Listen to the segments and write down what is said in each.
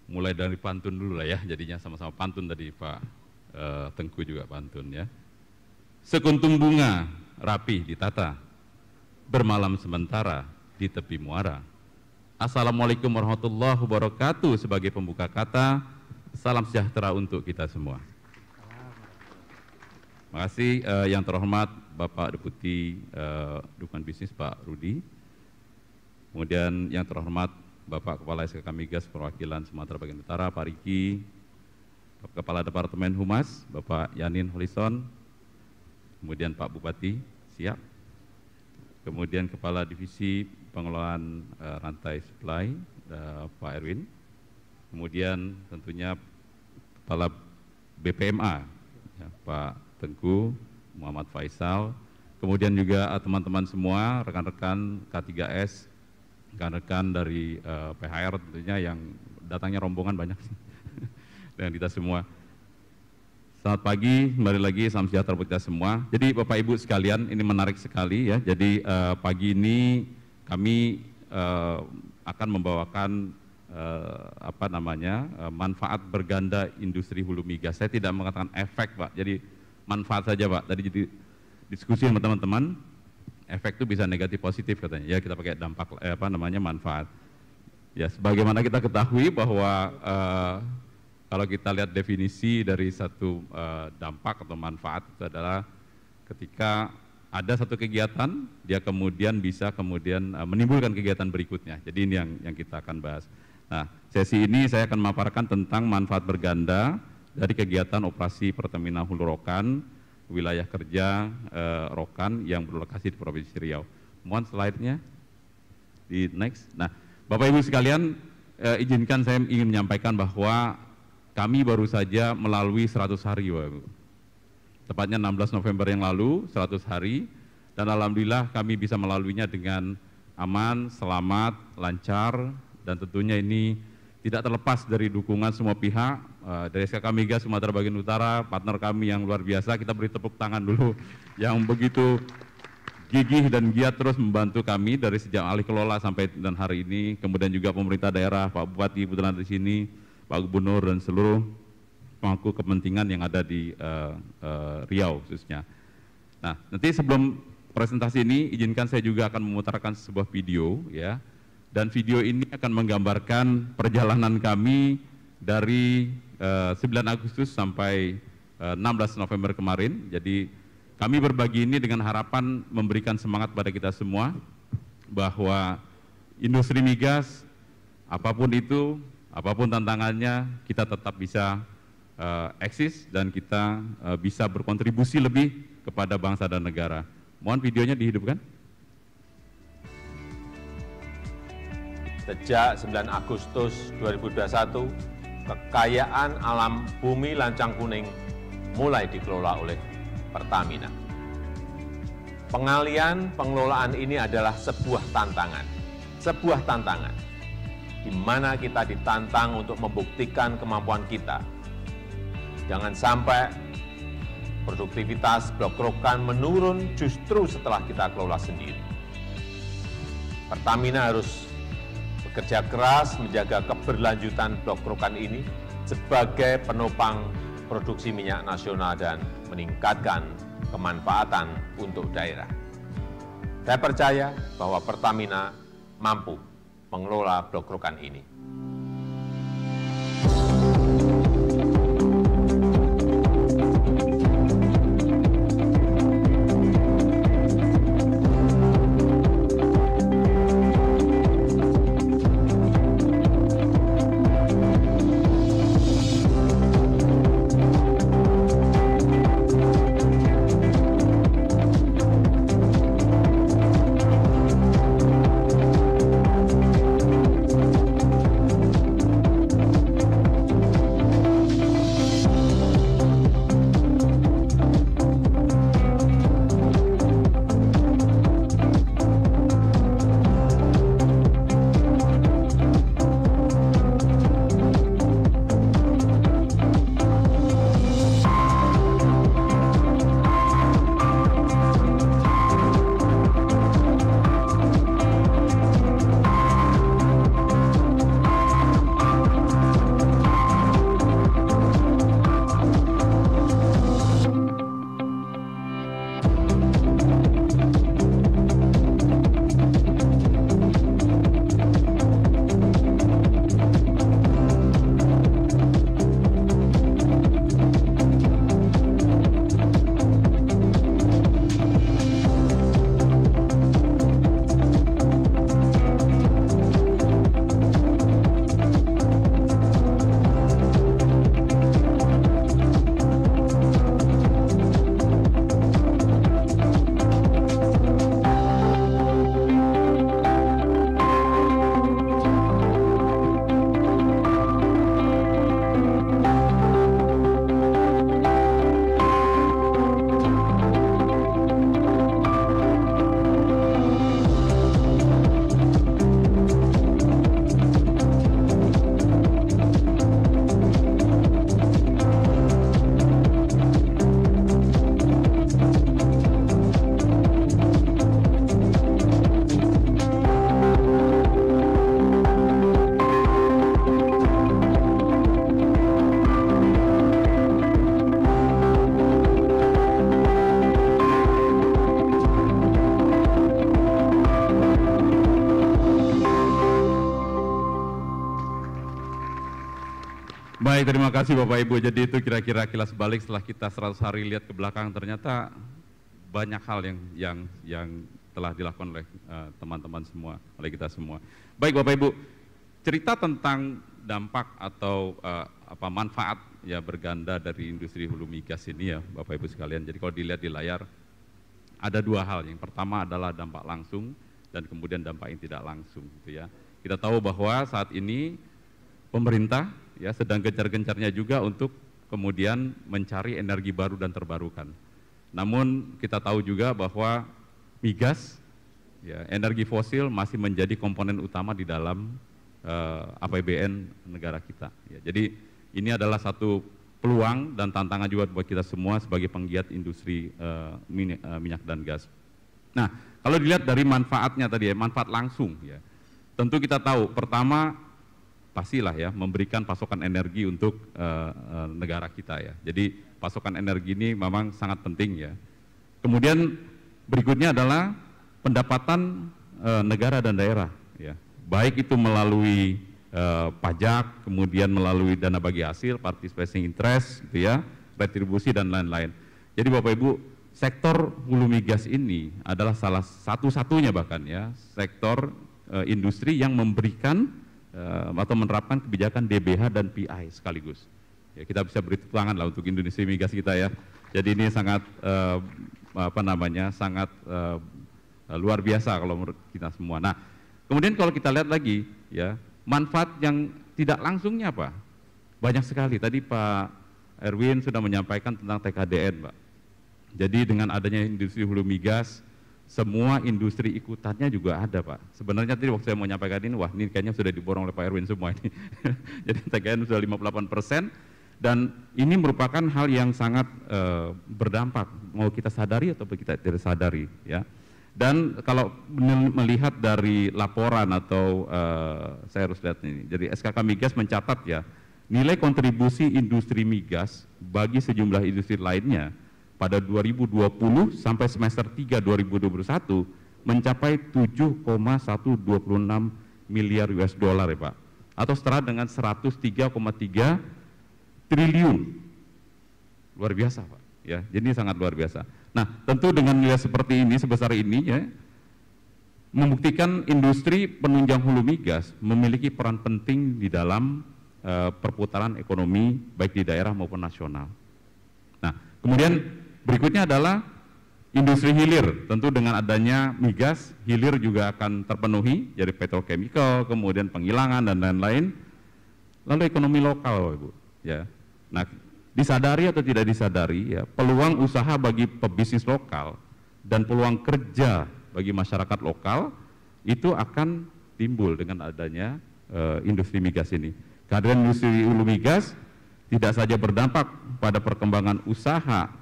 mulai dari pantun dulu lah ya, jadinya sama-sama pantun tadi Pak Tengku juga pantun ya. Sekuntum bunga rapih ditata, bermalam sementara di tepi muara. Assalamualaikum warahmatullahi wabarakatuh sebagai pembuka kata, salam sejahtera untuk kita semua. Terima kasih yang terhormat Bapak Deputi Dukungan Bisnis Pak Rudi, kemudian yang terhormat Bapak Kepala SKK Migas Perwakilan Sumatera Bagian Utara Pak Riki, Kepala Departemen Humas Bapak Yanin Holison, kemudian Pak Bupati siap, kemudian Kepala Divisi Pengelolaan Rantai Supply Pak Erwin, kemudian tentunya Kepala BPMA ya, Pak Tengku Muhammad Faisal, kemudian juga teman-teman semua, rekan-rekan K3S, rekan-rekan dari PHR tentunya yang datangnya rombongan banyak dan kita semua. Selamat pagi, kembali lagi, salam sejahtera buat kita semua. Jadi Bapak Ibu sekalian, ini menarik sekali ya. Jadi pagi ini kami akan membawakan manfaat berganda industri hulu migas. Saya tidak mengatakan efek Pak, jadi manfaat saja Pak. Tadi jadi diskusi sama teman-teman, efek itu bisa negatif positif katanya. Ya kita pakai dampak manfaat. Ya sebagaimana kita ketahui bahwa kalau kita lihat definisi dari satu dampak atau manfaat itu adalah ketika ada satu kegiatan, dia kemudian bisa menimbulkan kegiatan berikutnya. Jadi ini yang kita akan bahas. Nah, sesi ini saya akan memaparkan tentang manfaat berganda dari kegiatan operasi Pertamina Hulu Rokan, wilayah kerja Rokan yang berlokasi di Provinsi Riau. Mohon slide-nya di next. Nah, Bapak Ibu sekalian, izinkan saya ingin menyampaikan bahwa kami baru saja melalui 100 hari, Bapak Ibu. Tepatnya 16 November yang lalu, 100 hari, dan alhamdulillah kami bisa melaluinya dengan aman, selamat, lancar, dan tentunya ini tidak terlepas dari dukungan semua pihak, dari SKK Migas Sumatera Bagian Utara, partner kami yang luar biasa. Kita beri tepuk tangan dulu, yang begitu gigih dan giat terus membantu kami dari sejak alih kelola sampai dan hari ini. Kemudian juga pemerintah daerah, Pak Bupati kebetulan di sini, Pak Gubernur dan seluruh pemangku kepentingan yang ada di Riau khususnya. Nah, nanti sebelum presentasi ini, izinkan saya juga akan memutarkan sebuah video ya. Dan video ini akan menggambarkan perjalanan kami dari 9 Agustus sampai 16 November kemarin. Jadi kami berbagi ini dengan harapan memberikan semangat pada kita semua bahwa industri migas apapun itu, apapun tantangannya, kita tetap bisa eksis dan kita bisa berkontribusi lebih kepada bangsa dan negara. Mohon videonya dihidupkan. Sejak 9 Agustus 2021, kekayaan alam bumi Lancang Kuning mulai dikelola oleh Pertamina. Pengalian pengelolaan ini adalah sebuah tantangan di mana kita ditantang untuk membuktikan kemampuan kita. Jangan sampai produktivitas Blok Rokan menurun justru setelah kita kelola sendiri. Pertamina harus bekerja keras menjaga keberlanjutan Blok Rokan ini sebagai penopang produksi minyak nasional dan meningkatkan kemanfaatan untuk daerah. Saya percaya bahwa Pertamina mampu mengelola Blok Rokan ini. Baik, terima kasih Bapak Ibu. Jadi itu kira-kira kilas balik setelah kita 100 hari lihat ke belakang, ternyata banyak hal yang telah dilakukan oleh teman-teman semua, oleh kita semua. Baik Bapak Ibu, cerita tentang dampak atau manfaat ya berganda dari industri hulu migas ini ya Bapak Ibu sekalian. Jadi kalau dilihat di layar ada dua hal. Yang pertama adalah dampak langsung dan kemudian dampak yang tidak langsung gitu ya. Kita tahu bahwa saat ini pemerintah ya sedang gencar-gencarnya juga untuk kemudian mencari energi baru dan terbarukan. Namun kita tahu juga bahwa migas, ya, energi fosil masih menjadi komponen utama di dalam APBN negara kita. Ya, jadi ini adalah satu peluang dan tantangan juga buat kita semua sebagai penggiat industri minyak dan gas. Nah, kalau dilihat dari manfaatnya tadi ya, manfaat langsung ya, tentu kita tahu pertama pastilah ya memberikan pasokan energi untuk negara kita ya. Jadi pasokan energi ini memang sangat penting ya. Kemudian berikutnya adalah pendapatan negara dan daerah ya. Baik itu melalui pajak, kemudian melalui dana bagi hasil, participation interest gitu ya, retribusi dan lain-lain. Jadi Bapak Ibu, sektor hulu migas ini adalah salah satu-satunya bahkan ya sektor industri yang memberikan atau menerapkan kebijakan DBH dan PI sekaligus. Ya, kita bisa beri tepuk tangan lah untuk industri migas kita ya. Jadi ini sangat sangat luar biasa kalau menurut kita semua. Nah, kemudian kalau kita lihat lagi ya, manfaat yang tidak langsungnya apa? Banyak sekali. Tadi Pak Erwin sudah menyampaikan tentang TKDN, Pak. Jadi dengan adanya industri hulu migas, semua industri ikutannya juga ada Pak. Sebenarnya tadi waktu saya mau menyampaikan ini, wah ini kayaknya sudah diborong oleh Pak Erwin semua ini. Jadi TKN sudah 58% dan ini merupakan hal yang sangat berdampak, mau kita sadari atau kita tidak sadari ya. Dan kalau melihat dari laporan atau saya harus lihat ini, jadi SKK Migas mencatat ya, nilai kontribusi industri migas bagi sejumlah industri lainnya pada 2020 sampai semester 3 2021 mencapai 7,126 miliar US dollar ya Pak, atau setara dengan 103,3 triliun. Luar biasa Pak ya, jadi sangat luar biasa. Nah tentu dengan nilai seperti ini, sebesar ini ya, membuktikan industri penunjang hulu migas memiliki peran penting di dalam perputaran ekonomi baik di daerah maupun nasional. Nah kemudian berikutnya adalah industri hilir. Tentu dengan adanya migas, hilir juga akan terpenuhi, jadi petrochemical, kemudian penghilangan dan lain-lain. Lalu ekonomi lokal, Ibu. Ya. Nah, disadari atau tidak disadari, ya, peluang usaha bagi pebisnis lokal dan peluang kerja bagi masyarakat lokal itu akan timbul dengan adanya industri migas ini. Kehadiran industri hulu migas tidak saja berdampak pada perkembangan usaha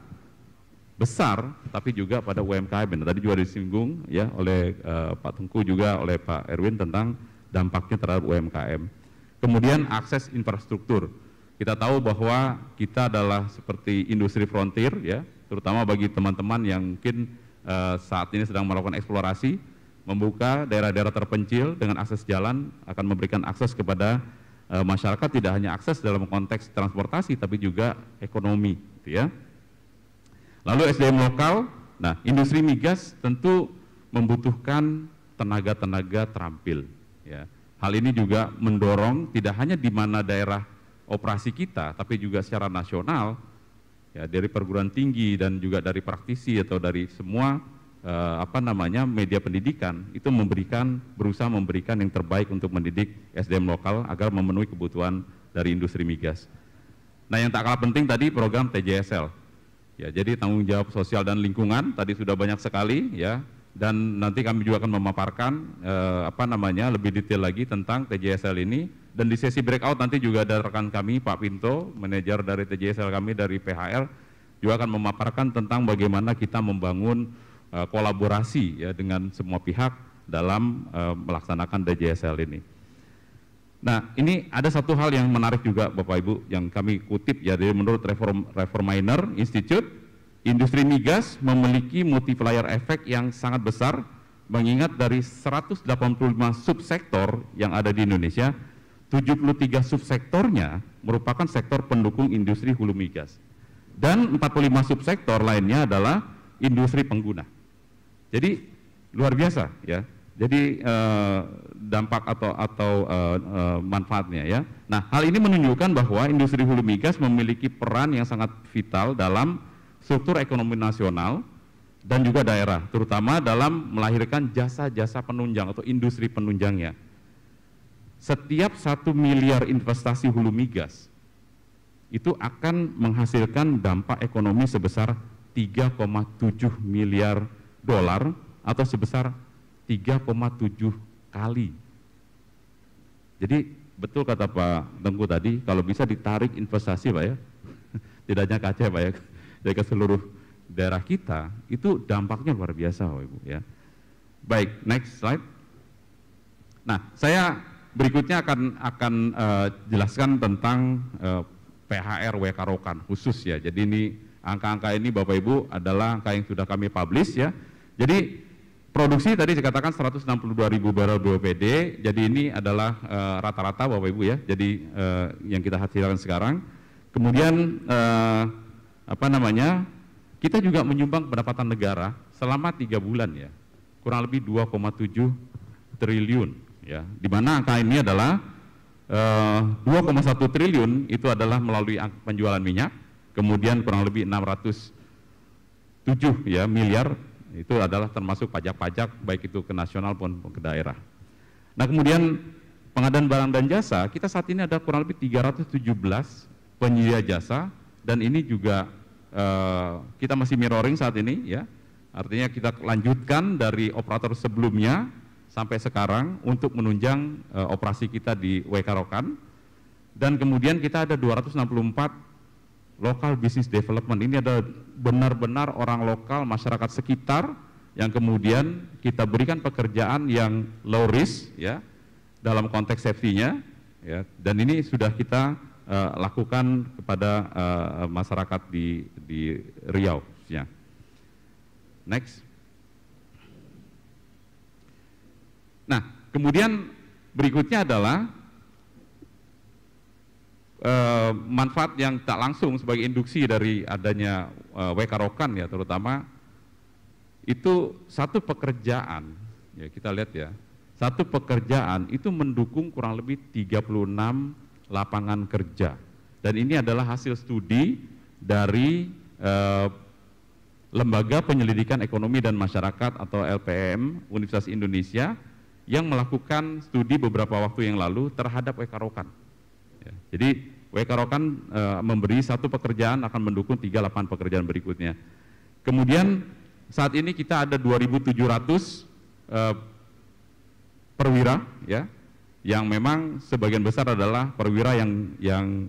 besar, tapi juga pada UMKM. Tadi juga disinggung ya oleh Pak Tengku juga oleh Pak Erwin tentang dampaknya terhadap UMKM. Kemudian akses infrastruktur. Kita tahu bahwa kita adalah seperti industri frontier ya, terutama bagi teman-teman yang mungkin saat ini sedang melakukan eksplorasi, membuka daerah-daerah terpencil dengan akses jalan akan memberikan akses kepada masyarakat, tidak hanya akses dalam konteks transportasi tapi juga ekonomi gitu ya. Lalu SDM lokal, nah industri migas tentu membutuhkan tenaga-tenaga terampil. Ya. Hal ini juga mendorong tidak hanya di mana daerah operasi kita, tapi juga secara nasional, ya, dari perguruan tinggi dan juga dari praktisi atau dari semua media pendidikan itu berusaha memberikan yang terbaik untuk mendidik SDM lokal agar memenuhi kebutuhan dari industri migas. Nah yang tak kalah penting tadi program TJSL. Ya, jadi tanggung jawab sosial dan lingkungan tadi sudah banyak sekali ya, dan nanti kami juga akan memaparkan lebih detail lagi tentang TJSL ini, dan di sesi breakout nanti juga ada rekan kami Pak Pinto, manajer dari TJSL kami dari PHR juga akan memaparkan tentang bagaimana kita membangun kolaborasi ya dengan semua pihak dalam melaksanakan TJSL ini. Nah, ini ada satu hal yang menarik juga Bapak Ibu yang kami kutip ya, dari menurut Reforminer Institute, industri migas memiliki multiplier effect yang sangat besar, mengingat dari 185 subsektor yang ada di Indonesia, 73 subsektornya merupakan sektor pendukung industri hulu migas. Dan 45 subsektor lainnya adalah industri pengguna. Jadi luar biasa ya. Jadi dampak atau manfaatnya ya. Nah, hal ini menunjukkan bahwa industri hulu migas memiliki peran yang sangat vital dalam struktur ekonomi nasional dan juga daerah, terutama dalam melahirkan jasa-jasa penunjang atau industri penunjangnya. Setiap 1 miliar investasi hulu migas itu akan menghasilkan dampak ekonomi sebesar 3,7 miliar dolar atau sebesar 3,7 kali. Jadi betul kata Pak Tengku tadi, kalau bisa ditarik investasi Pak ya, tidak hanya ke Aceh Pak ya, jadi ke seluruh daerah kita, itu dampaknya luar biasa Bapak Ibu ya. Baik, next slide. Nah, saya berikutnya akan jelaskan tentang PHR WK Rokan khusus ya. Jadi ini angka-angka ini Bapak Ibu adalah angka yang sudah kami publish ya. Jadi produksi tadi dikatakan 162.000 barel BOPD, jadi ini adalah rata-rata Bapak Ibu ya. Jadi yang kita hasilkan sekarang. Kemudian kita juga menyumbang pendapatan negara selama 3 bulan ya, kurang lebih 2,7 triliun ya, di mana angka ini adalah 2,1 triliun itu adalah melalui penjualan minyak, kemudian kurang lebih 607 ya miliar itu adalah termasuk pajak-pajak baik itu ke nasional maupun ke daerah. Nah, kemudian pengadaan barang dan jasa, kita saat ini ada kurang lebih 317 penyedia jasa, dan ini juga kita masih mirroring saat ini ya, artinya kita lanjutkan dari operator sebelumnya sampai sekarang untuk menunjang operasi kita di WK Rokan. Dan kemudian kita ada 264 local business development, ini ada benar-benar orang lokal masyarakat sekitar yang kemudian kita berikan pekerjaan yang low risk ya dalam konteks safety-nya ya, dan ini sudah kita lakukan kepada masyarakat di Riau ya. Next. Nah, kemudian berikutnya adalah manfaat yang tak langsung sebagai induksi dari adanya WK Rokan ya, terutama itu satu pekerjaan ya, kita lihat ya, satu pekerjaan itu mendukung kurang lebih 36 lapangan kerja, dan ini adalah hasil studi dari Lembaga Penyelidikan Ekonomi dan Masyarakat atau LPM Universitas Indonesia yang melakukan studi beberapa waktu yang lalu terhadap WK Rokan ya. Jadi WK Rokan memberi satu pekerjaan akan mendukung 3 lapangan pekerjaan berikutnya. Kemudian saat ini kita ada 2.700 perwira ya, yang memang sebagian besar adalah perwira yang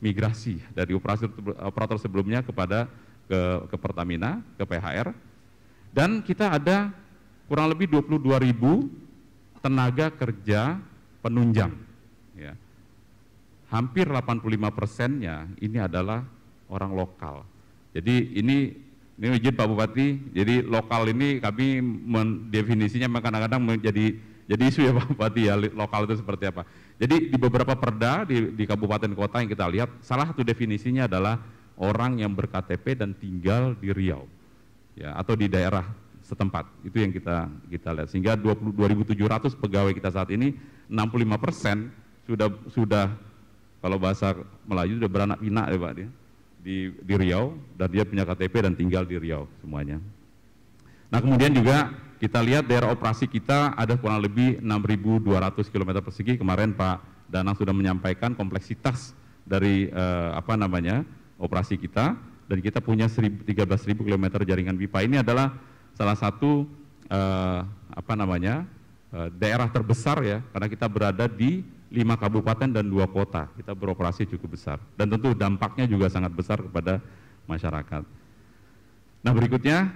migrasi dari operator sebelumnya kepada ke Pertamina, ke PHR, dan kita ada kurang lebih 22.000 tenaga kerja penunjang ya. Hampir 85%-nya ini adalah orang lokal. Jadi ini izin Pak Bupati, jadi lokal ini kami mendefinisinya kadang-kadang menjadi isu ya Pak Bupati ya, lokal itu seperti apa. Jadi di beberapa perda di kabupaten kota yang kita lihat, salah satu definisinya adalah orang yang ber-KTP dan tinggal di Riau ya, atau di daerah setempat. Itu yang kita lihat, sehingga 2.700 pegawai kita saat ini 65% sudah kalau bahasa Melayu sudah beranak pinak ya Pak, di Riau, dan dia punya KTP dan tinggal di Riau semuanya. Nah, kemudian juga kita lihat daerah operasi kita ada kurang lebih 6.200 km persegi. Kemarin Pak Danang sudah menyampaikan kompleksitas dari operasi kita, dan kita punya 13.000 km jaringan pipa. Ini adalah salah satu daerah terbesar ya, karena kita berada di 5 kabupaten dan 2 kota. Kita beroperasi cukup besar, dan tentu dampaknya juga sangat besar kepada masyarakat. Nah, berikutnya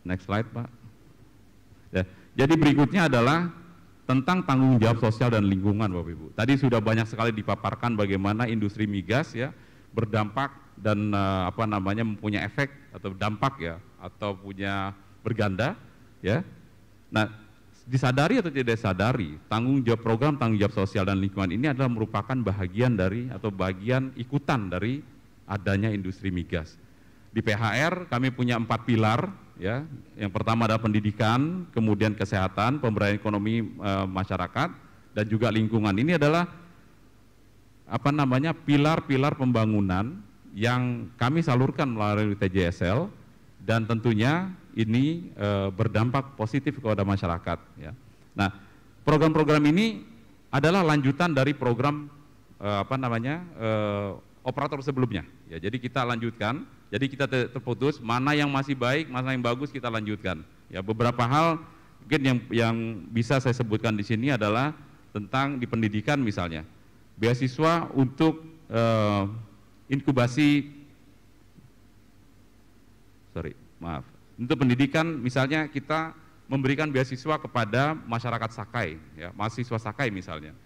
next slide Pak ya. Jadi berikutnya adalah tentang tanggung jawab sosial dan lingkungan Bapak Ibu. Tadi sudah banyak sekali dipaparkan bagaimana industri migas ya berdampak dan mempunyai efek atau dampak ya, atau punya berganda ya. Nah, disadari atau tidak disadari, program tanggung jawab sosial dan lingkungan ini adalah merupakan bagian dari atau bagian ikutan dari adanya industri migas. Di PHR kami punya 4 pilar, ya. Yang pertama adalah pendidikan, kemudian kesehatan, pemberdayaan ekonomi masyarakat, dan juga lingkungan. Ini adalah pilar-pilar pembangunan yang kami salurkan melalui TJSL, dan tentunya ini berdampak positif kepada masyarakat. Ya. Nah, program-program ini adalah lanjutan dari program operator sebelumnya. Ya, jadi kita lanjutkan. Jadi kita terputus mana yang masih baik, mana yang bagus kita lanjutkan. Ya, beberapa hal mungkin yang bisa saya sebutkan di sini adalah tentang di pendidikan misalnya, beasiswa untuk untuk pendidikan misalnya kita memberikan beasiswa kepada masyarakat Sakai, ya, mahasiswa Sakai misalnya,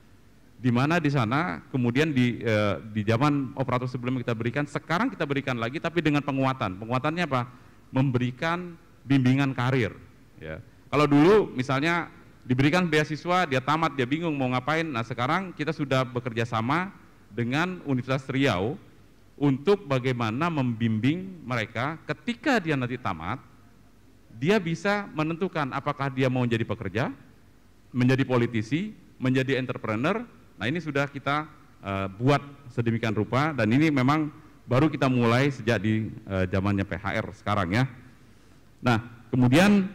di mana di sana kemudian di zaman operator sebelumnya kita berikan, sekarang kita berikan lagi tapi dengan penguatannya apa? Memberikan bimbingan karir, ya. Kalau dulu misalnya diberikan beasiswa, dia tamat, dia bingung mau ngapain. Nah, sekarang kita sudah bekerja sama dengan Universitas Riau untuk bagaimana membimbing mereka ketika dia nanti tamat, dia bisa menentukan apakah dia mau menjadi pekerja, menjadi politisi, menjadi entrepreneur. Nah, ini sudah kita buat sedemikian rupa, dan ini memang baru kita mulai sejak di zamannya PHR sekarang, ya. Nah, kemudian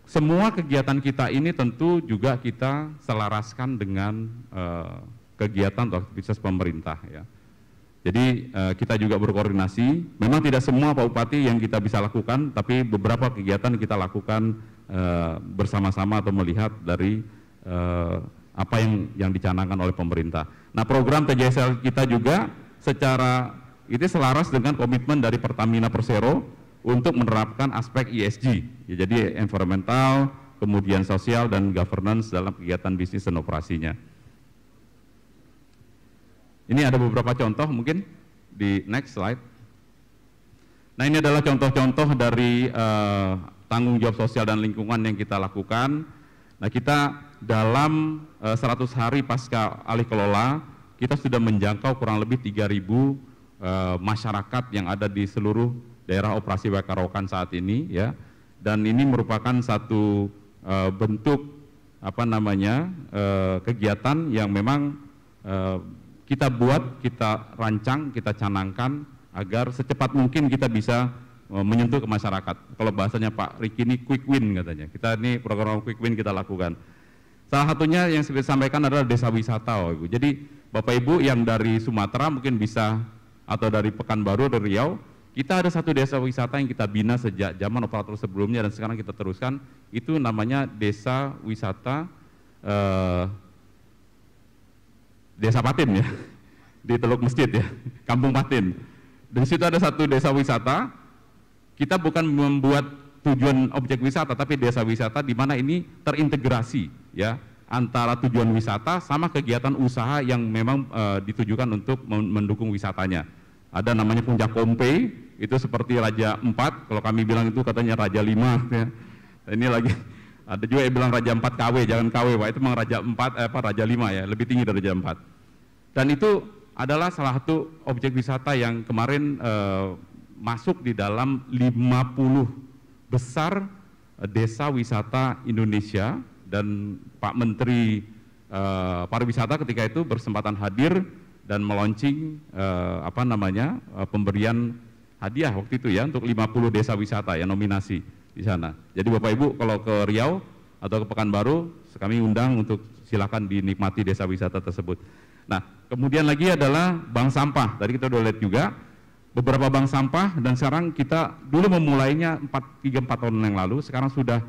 semua kegiatan kita ini tentu juga kita selaraskan dengan kegiatan atau aktivitas pemerintah, ya. Jadi kita juga berkoordinasi. Memang tidak semua Pak Bupati yang kita bisa lakukan, tapi beberapa kegiatan kita lakukan bersama-sama atau melihat dari apa yang dicanangkan oleh pemerintah. Nah, program TJSL kita juga secara itu selaras dengan komitmen dari Pertamina Persero untuk menerapkan aspek ESG, ya, jadi environmental, kemudian sosial dan governance dalam kegiatan bisnis dan operasinya. Ini ada beberapa contoh mungkin di next slide. Nah, ini adalah contoh-contoh dari tanggung jawab sosial dan lingkungan yang kita lakukan. Nah, kita dalam 100 hari pasca alih kelola, kita sudah menjangkau kurang lebih 3.000 masyarakat yang ada di seluruh daerah operasi Wekarokan saat ini, ya. Dan ini merupakan satu bentuk kegiatan yang memang kita buat, kita rancang, kita canangkan agar secepat mungkin kita bisa menyentuh ke masyarakat. Kalau bahasanya Pak Riki ini quick win katanya. Kita ini program quick win kita lakukan. Salah satunya yang saya sampaikan adalah desa wisata, Ibu. Jadi Bapak Ibu yang dari Sumatera mungkin bisa, atau dari Pekanbaru, dari Riau, kita ada satu desa wisata yang kita bina sejak zaman operator sebelumnya dan sekarang kita teruskan. Itu namanya desa wisata Desa Patin, ya, di Teluk Masjid, ya, Kampung Patin. Di situ ada satu desa wisata. Kita bukan membuat tujuan objek wisata, tapi desa wisata di mana ini terintegrasi, ya, antara tujuan wisata sama kegiatan usaha yang memang ditujukan untuk mendukung wisatanya. Ada namanya Puncak Kompe, itu seperti Raja 4, kalau kami bilang itu katanya Raja 5, ya. Ini lagi ada juga yang bilang Raja 4 KW, jangan KW, Pak, itu memang Raja 4 Raja 5, ya, lebih tinggi dari Raja 4. Dan itu adalah salah satu objek wisata yang kemarin masuk di dalam 50 besar desa wisata Indonesia, dan Pak Menteri Pariwisata ketika itu berkesempatan hadir dan meluncing pemberian hadiah waktu itu, ya, untuk 50 desa wisata yang nominasi di sana. Jadi Bapak Ibu kalau ke Riau atau ke Pekanbaru, kami undang untuk silakan dinikmati desa wisata tersebut. Nah, kemudian lagi adalah bank sampah. Tadi kita udah lihat juga beberapa bank sampah, dan sekarang kita dulu memulainya 3-4 tahun yang lalu, sekarang sudah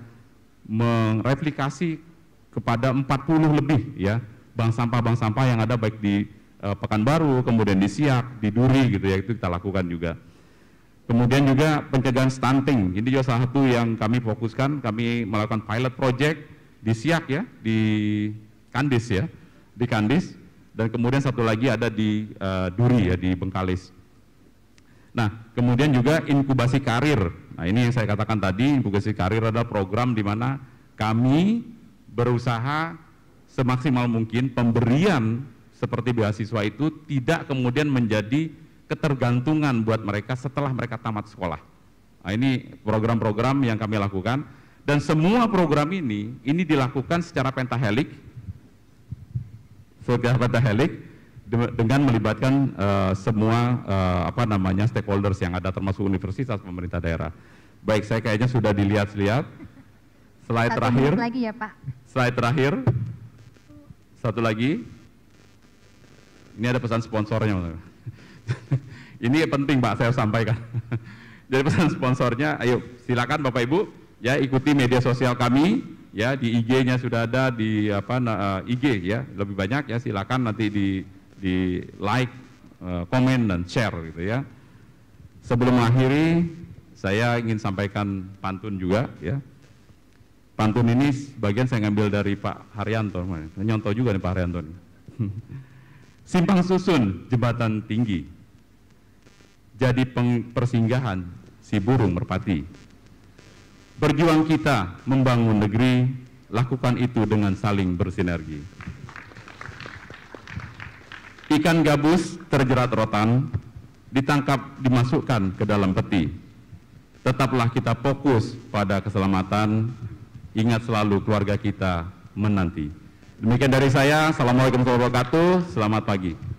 mereplikasi kepada 40 lebih, ya, bank sampah yang ada baik di Pekanbaru, kemudian di Siak, di Duri, gitu, ya, itu kita lakukan juga. Kemudian juga pencegahan stunting, ini juga salah satu yang kami fokuskan. Kami melakukan pilot project di Siak, ya, di Kandis, ya, di Kandis, dan kemudian satu lagi ada di Duri, ya, di Bengkalis. Nah, kemudian juga inkubasi karir. Nah, ini yang saya katakan tadi, inkubasi karir adalah program di mana kami berusaha semaksimal mungkin pemberian seperti beasiswa itu tidak kemudian menjadi ketergantungan buat mereka setelah mereka tamat sekolah. Nah, ini program-program yang kami lakukan, dan semua program ini dilakukan secara pentahelik dengan melibatkan semua stakeholders yang ada, termasuk universitas, pemerintah daerah. Baik, saya kayaknya sudah dilihat-lihat. Slide terakhir. Lagi ya, Pak. Slide terakhir. Satu lagi. Ini ada pesan sponsornya. Ini penting, Pak, saya sampaikan. Jadi pesan sponsornya, ayo silakan Bapak Ibu ya ikuti media sosial kami ya, di IG-nya sudah ada, di IG ya, lebih banyak ya, silakan nanti di like, komen dan share gitu ya. Sebelum mengakhiri, saya ingin sampaikan pantun juga ya. Pantun ini bagian saya ngambil dari Pak Haryanto, nyontoh juga nih Pak Haryanto nih. Simpang susun jembatan tinggi, jadi persinggahan si burung merpati. Berjuang kita membangun negeri, lakukan itu dengan saling bersinergi. Ikan gabus terjerat rotan, ditangkap dimasukkan ke dalam peti. Tetaplah kita fokus pada keselamatan, ingat selalu keluarga kita menanti. Demikian dari saya, Assalamualaikum warahmatullahi wabarakatuh, selamat pagi.